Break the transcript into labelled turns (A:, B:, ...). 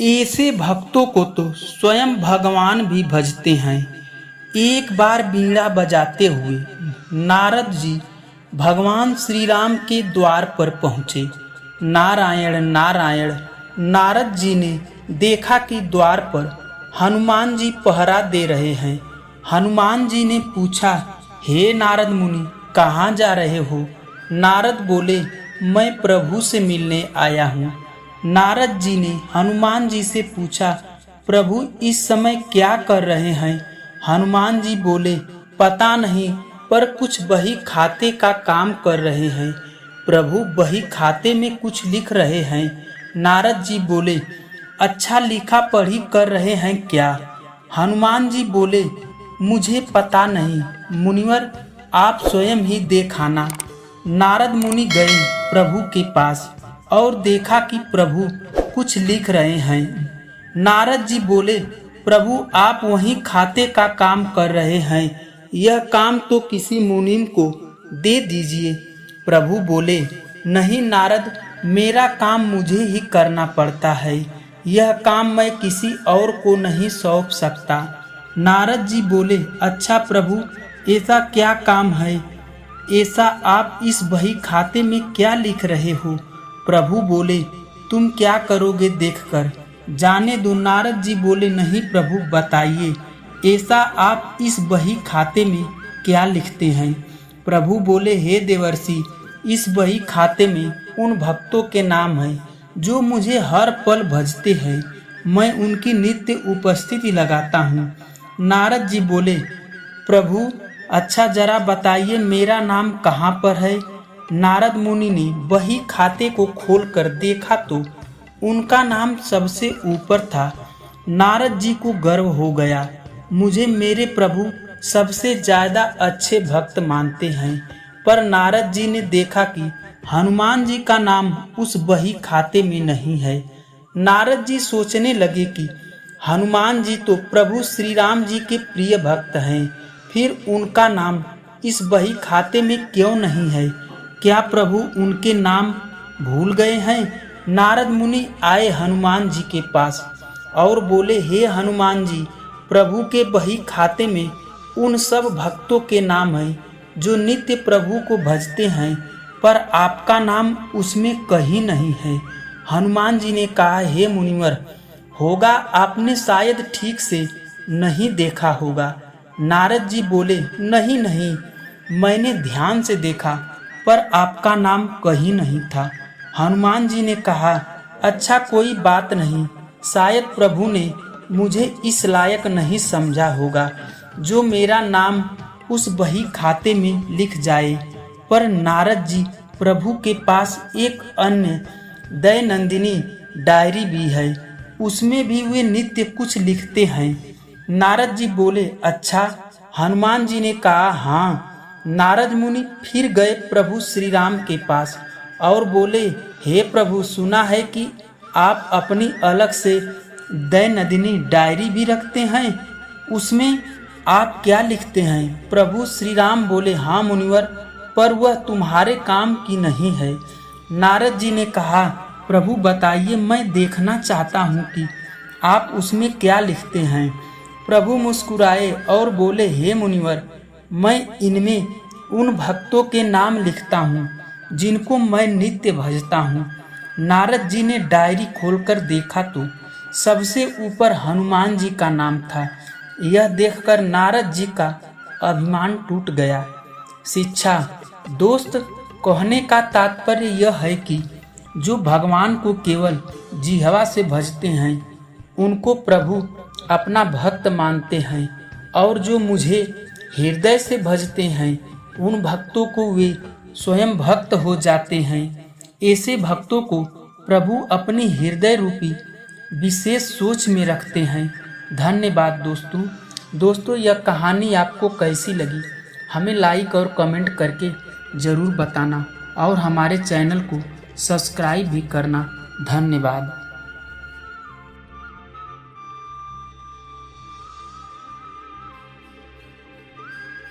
A: ऐसे भक्तों को तो स्वयं भगवान भी भजते हैं। एक बार बीड़ा बजाते हुए नारद जी भगवान श्री राम के द्वार पर पहुँचे। नारायण नारायण। नारद जी ने देखा कि द्वार पर हनुमान जी पहरा दे रहे हैं। हनुमान जी ने पूछा, हे नारद मुनि, कहाँ जा रहे हो? नारद बोले, मैं प्रभु से मिलने आया हूँ। नारद जी ने हनुमान जी से पूछा, प्रभु इस समय क्या कर रहे हैं? हनुमान जी बोले, पता नहीं, पर कुछ बही खाते का काम कर रहे हैं। प्रभु बही खाते में कुछ लिख रहे हैं। नारद जी बोले, अच्छा लिखा पढ़ी कर रहे हैं क्या? हनुमान जी बोले, मुझे पता नहीं, मुनिवर आप स्वयं ही देखाना। नारद मुनि गए प्रभु के पास और देखा कि प्रभु कुछ लिख रहे हैं। नारद जी बोले, प्रभु आप वहीं खाते का काम कर रहे हैं, यह काम तो किसी मुनीम को दे दीजिए। प्रभु बोले, नहीं नारद, मेरा काम मुझे ही करना पड़ता है, यह काम मैं किसी और को नहीं सौंप सकता। नारद जी बोले, अच्छा प्रभु, ऐसा क्या काम है? ऐसा आप इस बही खाते में क्या लिख रहे हो? प्रभु बोले, तुम क्या करोगे देखकर जाने दो। नारद जी बोले, नहीं प्रभु बताइए, ऐसा आप इस बही खाते में क्या लिखते हैं? प्रभु बोले, हे देवर्षि, इस बही खाते में उन भक्तों के नाम हैं जो मुझे हर पल भजते हैं, मैं उनकी नित्य उपस्थिति लगाता हूँ। नारद जी बोले, प्रभु अच्छा जरा बताइए मेरा नाम कहाँ पर है? नारद मुनि ने बही खाते को खोलकर देखा तो उनका नाम सबसे ऊपर था। नारद जी को गर्व हो गया, मुझे मेरे प्रभु सबसे ज्यादा अच्छे भक्त मानते हैं। पर नारद जी ने देखा कि हनुमान जी का नाम उस बही खाते में नहीं है। नारद जी सोचने लगे कि हनुमान जी तो प्रभु श्री राम जी के प्रिय भक्त हैं, फिर उनका नाम इस बही खाते में क्यों नहीं है? क्या प्रभु उनके नाम भूल गए हैं? नारद मुनि आए हनुमान जी के पास और बोले, हे हनुमान जी, प्रभु के बही खाते में उन सब भक्तों के नाम हैं जो नित्य प्रभु को भजते हैं, पर आपका नाम उसमें कहीं नहीं है। हनुमान जी ने कहा, हे मुनिवर, होगा आपने शायद ठीक से नहीं देखा होगा। नारद जी बोले, नहीं नहीं, मैंने ध्यान से देखा, पर आपका नाम कहीं नहीं था। हनुमान जी ने कहा, अच्छा कोई बात नहीं, शायद प्रभु ने मुझे इस लायक नहीं समझा होगा जो मेरा नाम उस बही खाते में लिख जाए। पर नारद जी, प्रभु के पास एक अन्य दैनंदिनी डायरी भी है, उसमें भी वे नित्य कुछ लिखते हैं। नारद जी बोले, अच्छा? हनुमान जी ने कहा, हाँ। नारद मुनि फिर गए प्रभु श्री राम के पास और बोले, हे प्रभु, सुना है कि आप अपनी अलग से दैनंदिनी डायरी भी रखते हैं, उसमें आप क्या लिखते हैं? प्रभु श्री राम बोले, हाँ मुनिवर, पर वह तुम्हारे काम की नहीं है। नारद जी ने कहा, प्रभु बताइए, मैं देखना चाहता हूँ कि आप उसमें क्या लिखते हैं। प्रभु मुस्कुराए और बोले, हे मुनिवर, मैं इनमें उन भक्तों के नाम लिखता हूँ जिनको मैं नित्य भजता हूँ। नारद जी ने डायरी खोलकर देखा तो सबसे ऊपर हनुमान जी का नाम था। यह देखकर नारद जी का अभिमान टूट गया। शिक्षा दोस्त, कहने का तात्पर्य यह है कि जो भगवान को केवल जिह्वा से भजते हैं उनको प्रभु अपना भक्त मानते हैं, और जो मुझे हृदय से भजते हैं उन भक्तों को वे स्वयं भक्त हो जाते हैं। ऐसे भक्तों को प्रभु अपनी हृदय रूपी विशेष सोच में रखते हैं। धन्यवाद दोस्तों, यह कहानी आपको कैसी लगी हमें लाइक और कमेंट करके ज़रूर बताना और हमारे चैनल को सब्सक्राइब भी करना। धन्यवाद।